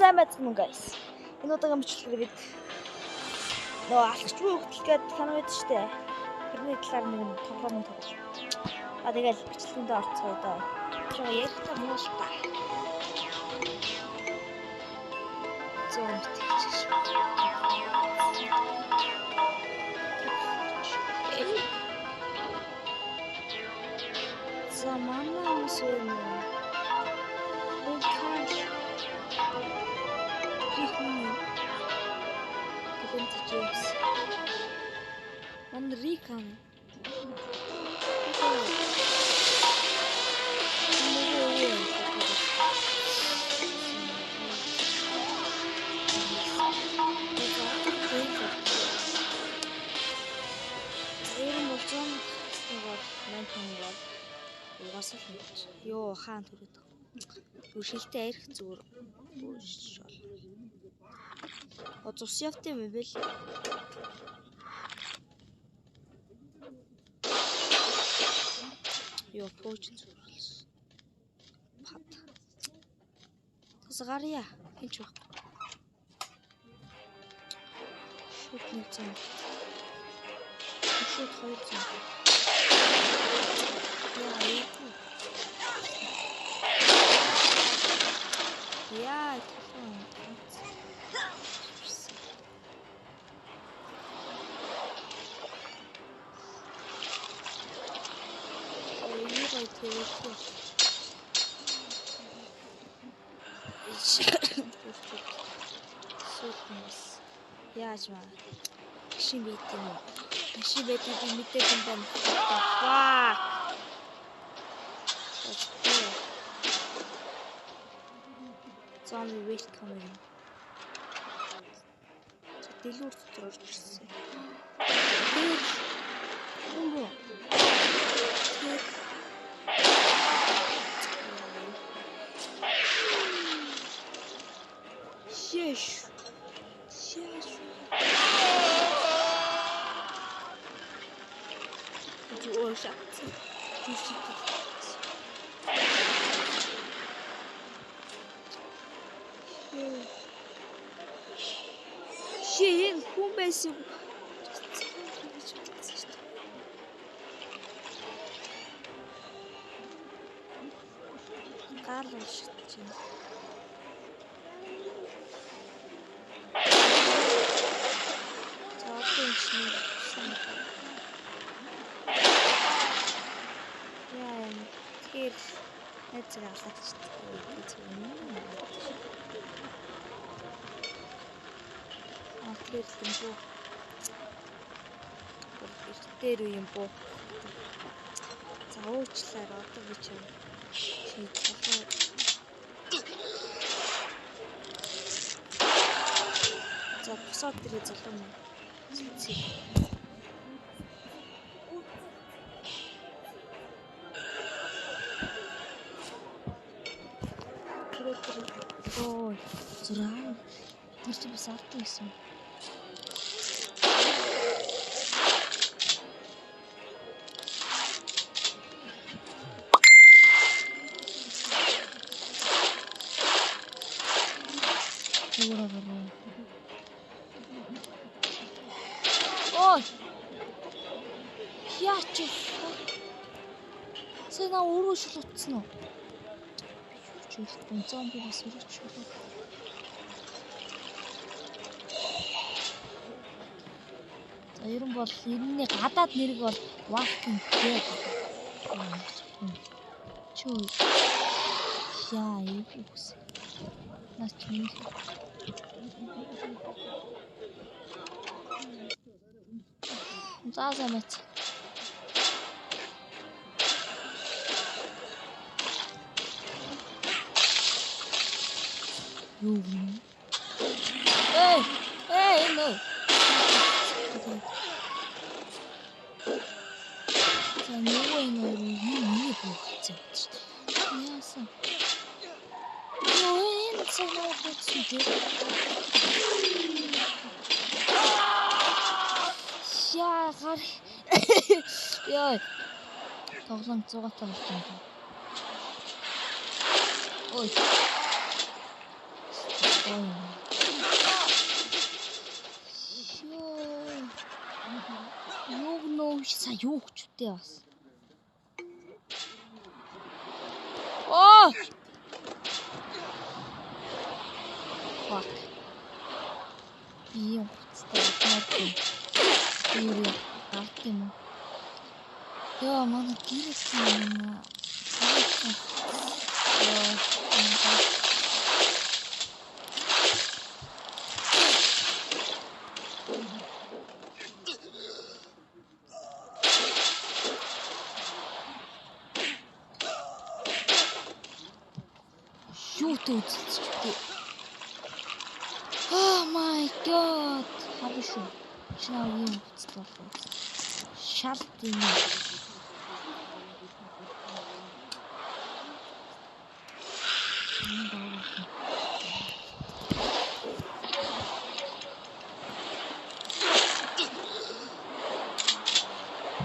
Сайн байцгаана guys. Энэ удаагийн бичлэгээр бид нөгөө алхачгүй хөтөлгээд кино гэдэг штэ. Тэрний талаар нэг тоглоом тоглож. Тэгэл бичлэгэндээ орцгоо доо. Чоо ярьтаа мууш та. Зөм битгэж шүү. Замана үсэнэ. James. Manrikan. Йоо хаан түрээд. Шилтэй арх зүгээр. Зус явт юм бэл. Йоо пооч зүрлсэн. Пат. Тасгарья. Хинч баг. Шүт нэг зам. Шүт хоёр зам. Яа, яаж маа шин бит юм шин бит мэдээ юм байна. Ваа zombie welcome. Дэлгүүр дотор орж ирсэн. Шиш. Шин хүн байсан. Гарлш чинь. Эцэг алгаач. Тэр юм боо. Тэр юм боо. За уучлаарай одоо би чинь шийдлээ. За босоод тэрээ залуу юм. Ой, зураг. Тэрч бас артаа гэсэн. Ой. Яач. Сена өөрөө шил утсан уу? Чөлтөн зомби бас өрөж шулуу. За ерөн бол энэний гадаад нэрэг бол Walking Dead. Чөө. Яа ийгс. Нас чинь. За замэт. Hey, no. За нөгөө энэ миний бүгд яасан. Йоо энэ цанаа бүгд. Яа гар. Яа тоглоом 100-аатай болсон. Ой. Са юу хүчтэй бас. Оо! Fuck. Ийм хуцтай байна. Юу авт юм уу? Яа, манай гэрээс юм. Oh my god. Habisho. Шинэ юм хуцтай байна. Шалт юм.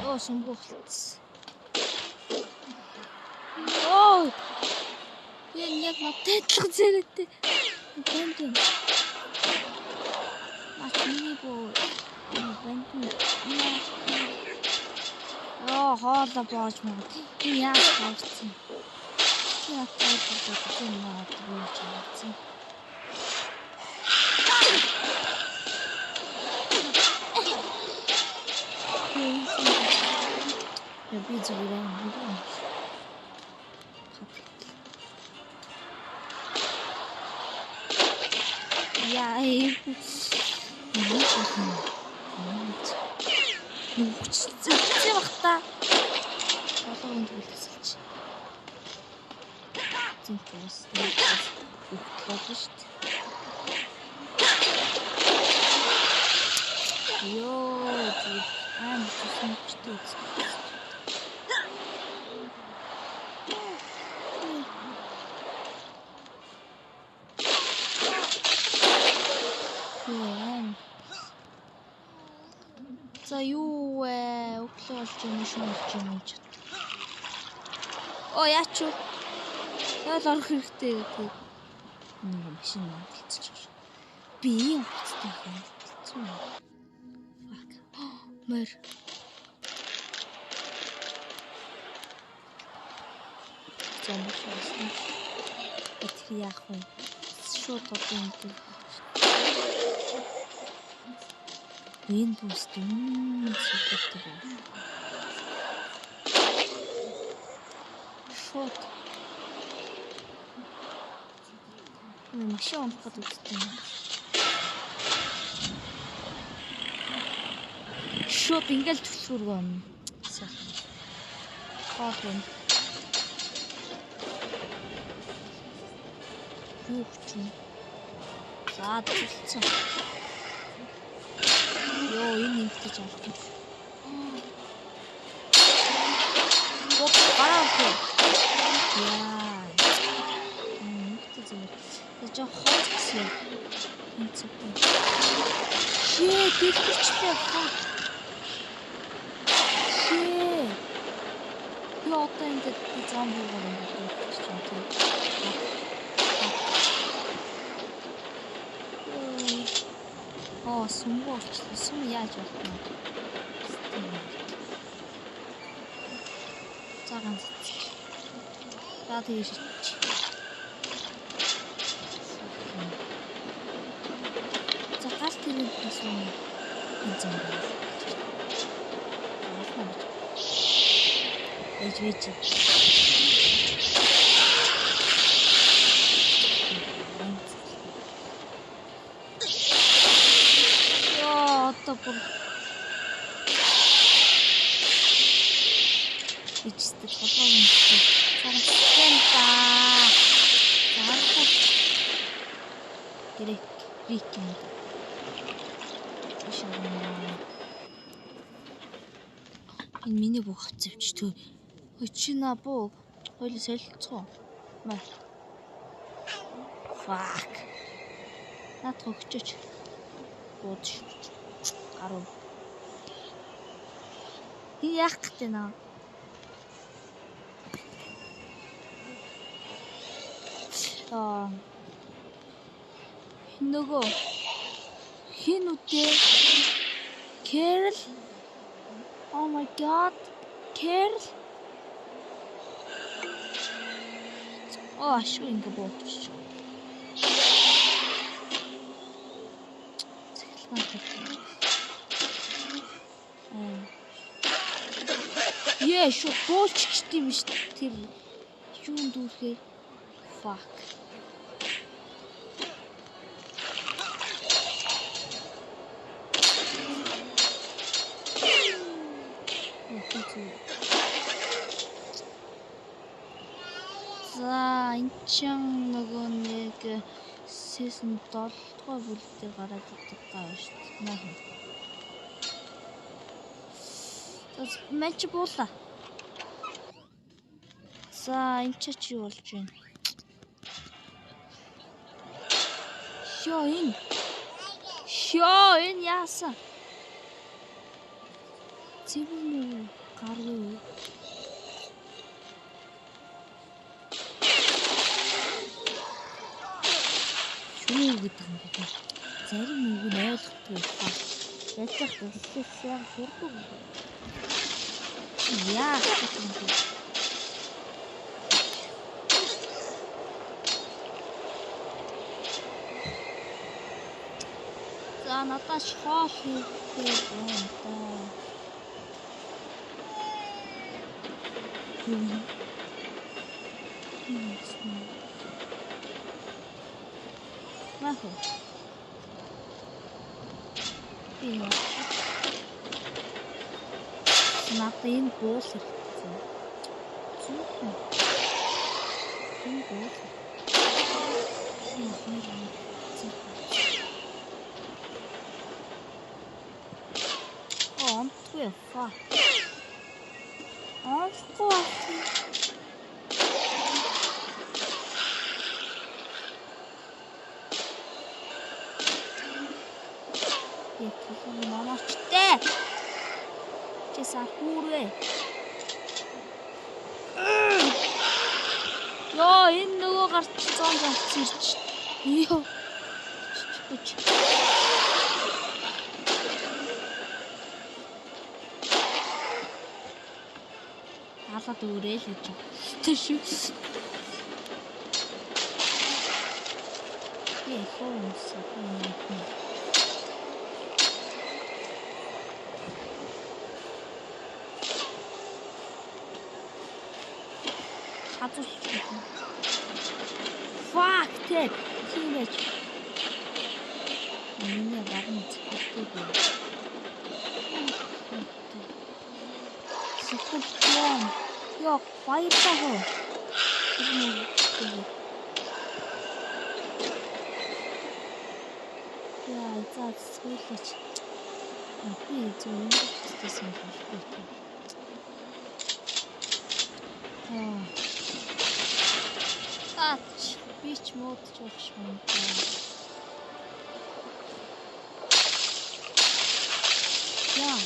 Оо, сумгуулц. Оо! Яг надад л зэрэгтэй. Бэнд. Миний боо. Бэнд. Оо, хоолой боож мод. Би яаж тавцсан. Яг тавцсан мод боож авсан. Би зүгээр юм. Яа, юу хүчтэй багтаа. Болоо үндэл тасалж. Зинтээс өгтлөө шүү дээ. Йоо, хүчтэй. За юу вэ? Өглөө болж юм шүү гэж. Оо яач юу? Яал орох хэрэгтэй гэдэг. Машин надалцчих. Би юм хэвчтэй юм. Fuck. Мөр. Зэмшсэн. Батарея яах вэ? Шууд одон гэдэг. Windows сүлдтэй байна. Шууд. Машин унахад үзтээ. Шууд ингээл төвшөргөө юм. Хаахан. Юу ч юм. За тэлцэн. Йоо, энэ нэгтэж авах юм. Оо, гараа. Яа. Нэгтэж юм. За хоол гэсэн. Энцэтэй. Шээ, дэлгэрчтэй хаа. Шээ. Яа, одоо ингэж зомби болон гэж юм тийм. Оо, сумгууч. Сум яаж болох юм? Цагаан цэцэг. За тэгэж. За гал тэрийг бисүн. Энзэн байна. Ээж. Бүр ичдэг болоо юм шиг санагдсан та. Заарах гэрэг юм. Энэ миний бүх хацвч төө. Очина боо. Хойло солилцоо. Маа. Fuck. Наад хөгчөж. Бууж. Гаруу. Яах гэдэг наа. Нөгөө хин үдээ Carol. Oh my god. Carol. Ашгүй ингэ бооч. Яа шүү бооч гэдэг юм шүү тэр юунд дүүрхээ. Fuck. За энэ чинь нөгөө нэг season 7 дугаар бүлэг дээр гараад ирдэг гаа шүү дээ. Матч буула. За энэ ч юу болж байна? Шоо энэ яасан? Цэвэр гаргүй. Юу гэдэг юм бэ? Зарим нэг нь ойлгохгүй байна. Яаж ч хэлсэн хурдан. Яа гэх юм бэ? За надад шоол хийх байна та. Махо. Надад энэ буул хэрэгтэй. Зүгхэн. Энэ буул. Онтгүй фа. Онтгүй. Мамачтай. Чесаа хүрвэ. Ёо энэ нөгөө гарч зон гарч ирж. Ёо. Алаад өрөөл гэж. Тэшүү. Яа хоомс. Fuck that. Teenage. Миний гарна цэцтэй. Сухлон. Ёо, баярлалаа. Яа, за сүүлч. Би зөв хэвчээсэн байхгүй. Тач бич мод чууч юм. Яа.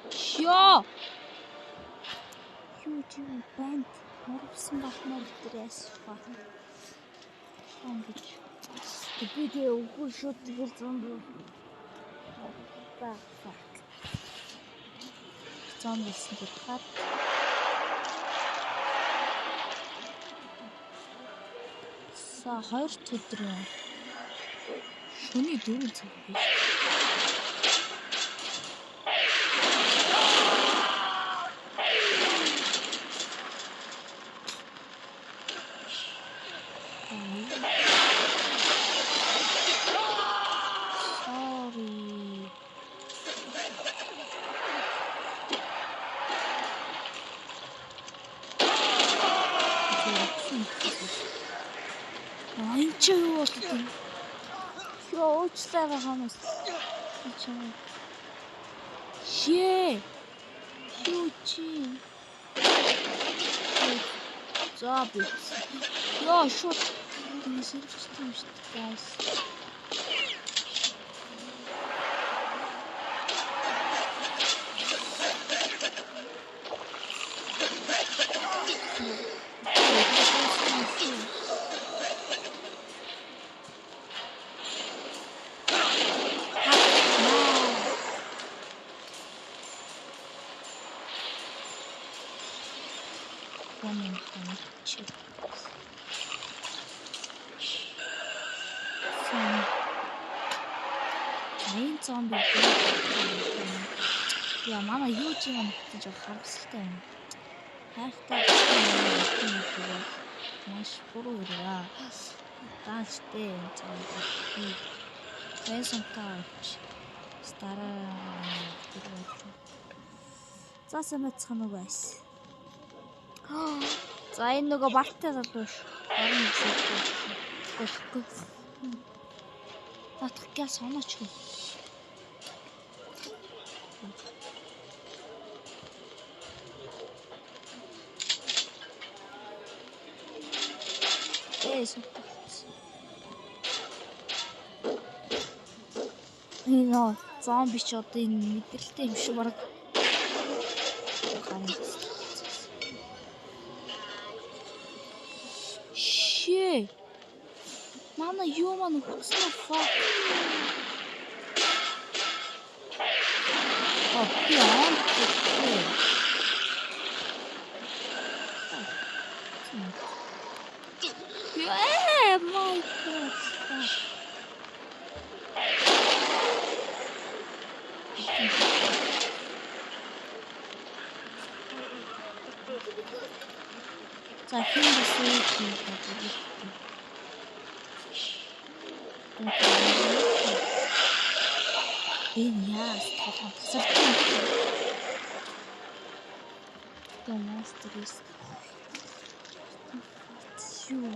Шо. YouTube банд хорвсон бахнаар дээрээс бахан. Онгож. Видео үгүй шууд тэгэл зомби. Баах. Зомбис гэхад. Са 2 өдөр юм. Хүний 4 цаг биш. Анчаа юу болтой? Ёо, уучлаарай хамаас. Шээ. Юу чи? За бит. Ёо, шууд сэрчтэй юм шүү дээ. Зомби. Яа, мама юу ч юм хийж байгаа харамсалтай юм. Хайртай юм. Маш буруу ирээ. Дааштэй зомби. Фэйсэнтаач. Стараа. Заса мэцхан уу гайс. За энэ нөгөө бартай залуу ш. Орон үзээ. Татах гал сонооч гоо. Энэ зомби ч одоо энэ мэдрэлтэй юм шиг баг. Шээ. Мана юу мана хүчнэ фак. Опион. My God. За хин дэсээ тийм байдаг. Энэ яас тасарсан. Томастрис. Юу.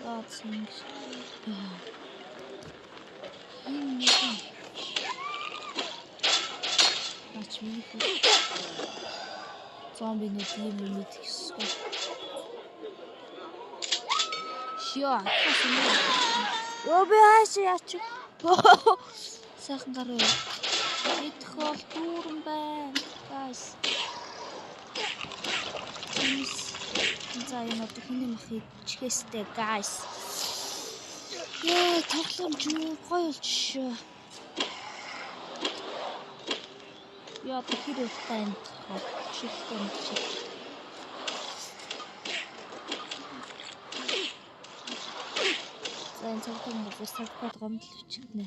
God sings. Watch me. Zombie не тийм юм гэсэн. Шиа. Ёо би хааш яач. Сайхан гараа. Идэх бол дүүрэн байна. Guys. За энэ одоо хүний мах ичгээстэй guys. Яа, тоглоомж гоё болчихшоо. Яа, тэр танд шилтэй юм чи. За энэ цагтаа нэг саркад гомдол өчгнэ.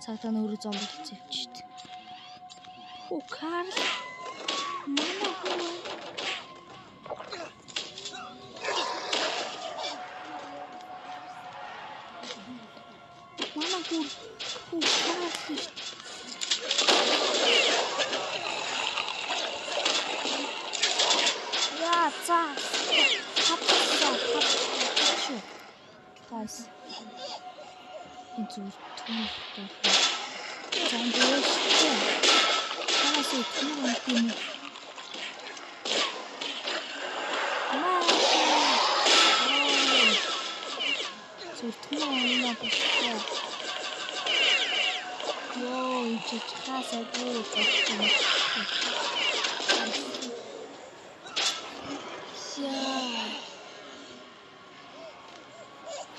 Цагтаа өөрөө зомбилж зэвчээд. Оо, Карл. Мама гүр. Оо, Карл. Яа, за. Guys. Энэ зүйл түүх байна. Зомбилж. Хасаа түүх юм. Зүртмээ болчихсон. Йоо, чи хасаа гоо зогсон.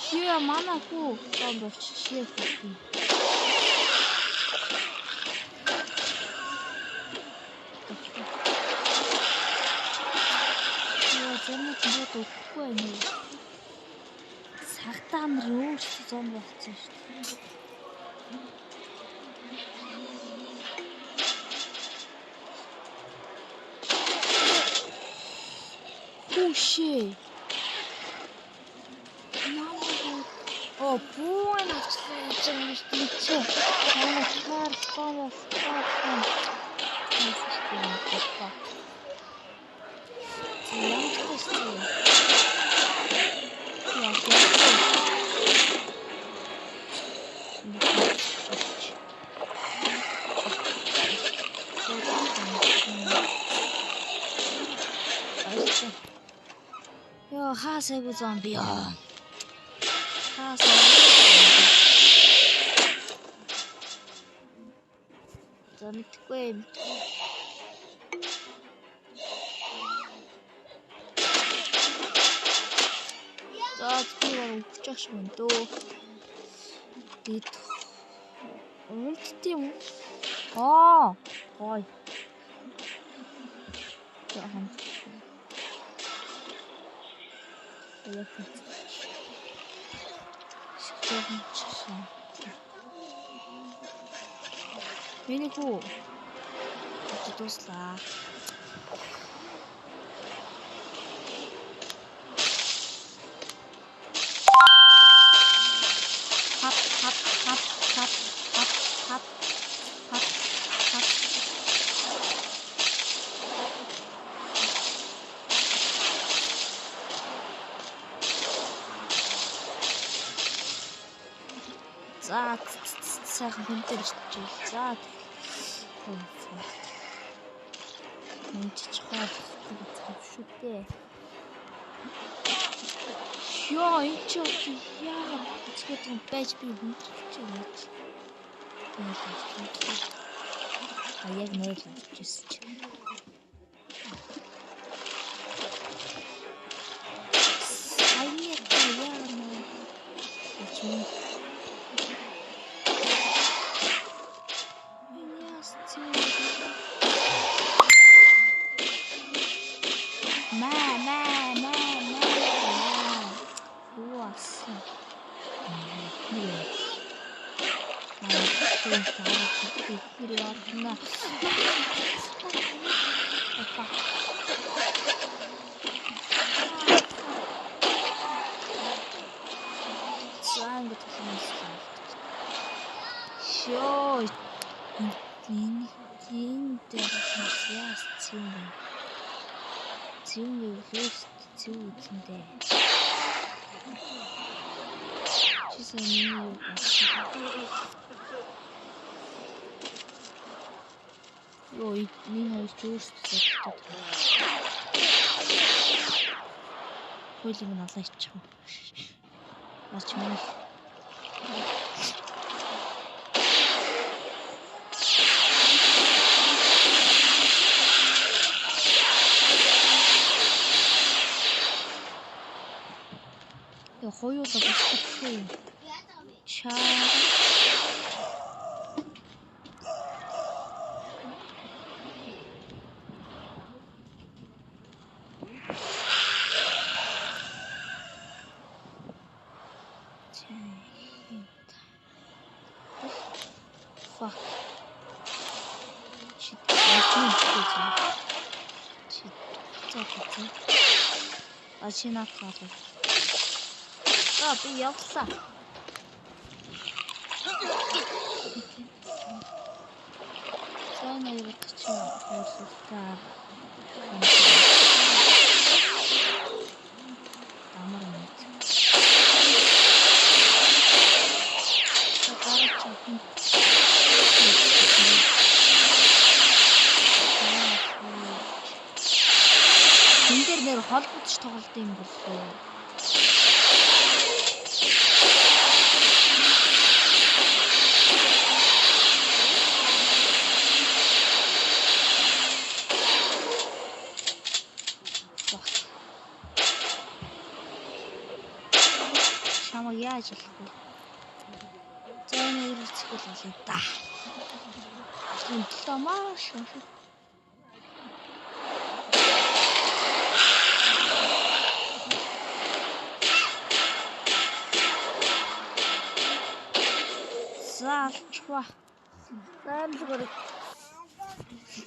Шээ манаа хүү зомбилж шээ. Замд бод өгөхгүй байна. Сагдаа нар өөрсдөө зом болцсон шүү дээ. Хүшээ. Буун авчлаа гэж юм шүү. Хаар цаанаас цаасан. Йоо, хаасайгу зомби ёо. За мэдгүй юм. За тийм өгчих юм дөө. Дид. Тийм. Ой. Яахан. Миний хүү дуслаа. За сайхан хэмтэрч за Мэнч чухал шүү дээ. Ёо, энэ ч яа гэвэл байж би хэмтэрч байна. Яг нэр авчихсан чи. Ой, миний өөрсдөө хөлийг нь алаачих. Мач мөн. Яа, хоёулаа босчихгүй. Чаа. Fuck. Shit. Би явлаа. Сайн яг ч өөрсдөө амар юм. Энд дээр нэр холбогдож тоглолт юм болов. Яаж болох вэ? Зэний ирэлцэл болоо да. Үнэхээр маш Ваа. Заамлгаар.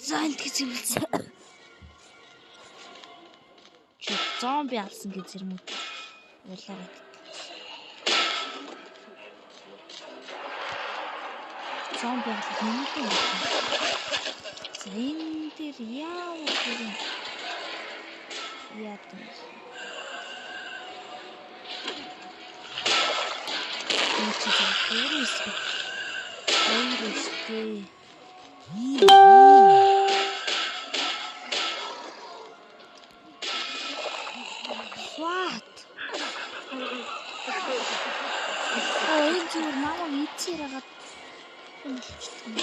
Заанд гэж хэлсэн. Чи зомби алсан гэж зэрмүүд. Уулаарай. Зомби алсан нэмээд юм. За энэ дээр яавал гэх яа тийм. Энэ чи өөрөөсөө What? Энэ зүгээр намайг ицээр хагаад хэлчихсэн.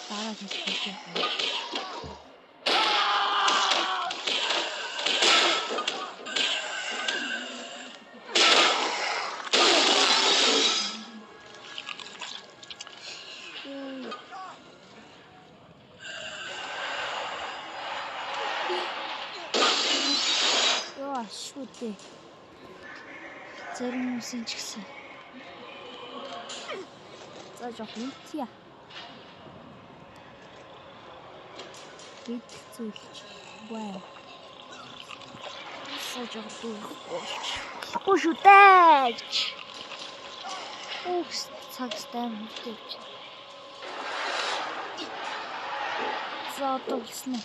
Дараа хэлчихсэн. Шүтээ. Зарим хүмүүсийн ч гэсэн. За жоох үлтья. Бид зүйлч. Вау. За жоох дуулж. Ошүтээч. Уугс цагстай мөртөвч. За одоо болсон.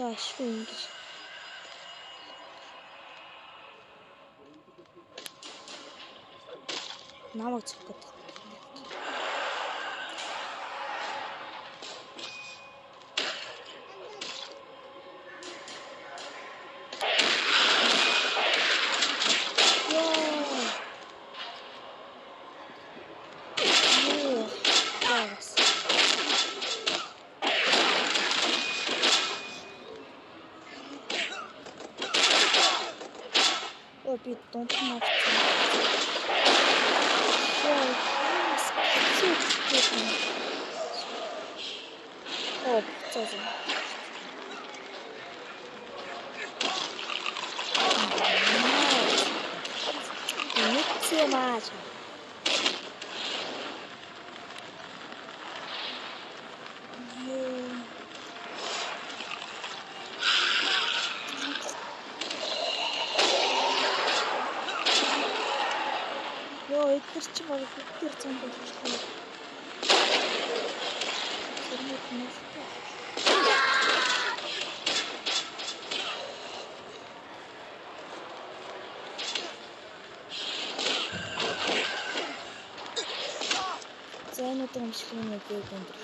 Яашгүй ингэж. Намайг цогт гэдэг. дунд нь авчихсан. Оо, цаасан. Маач. Ёо, эдгээр чи баг бүгдээр цаанд болчихлоо. Сэрмэт нэстэй. За энэ удаа амжилттай нэг өндөр.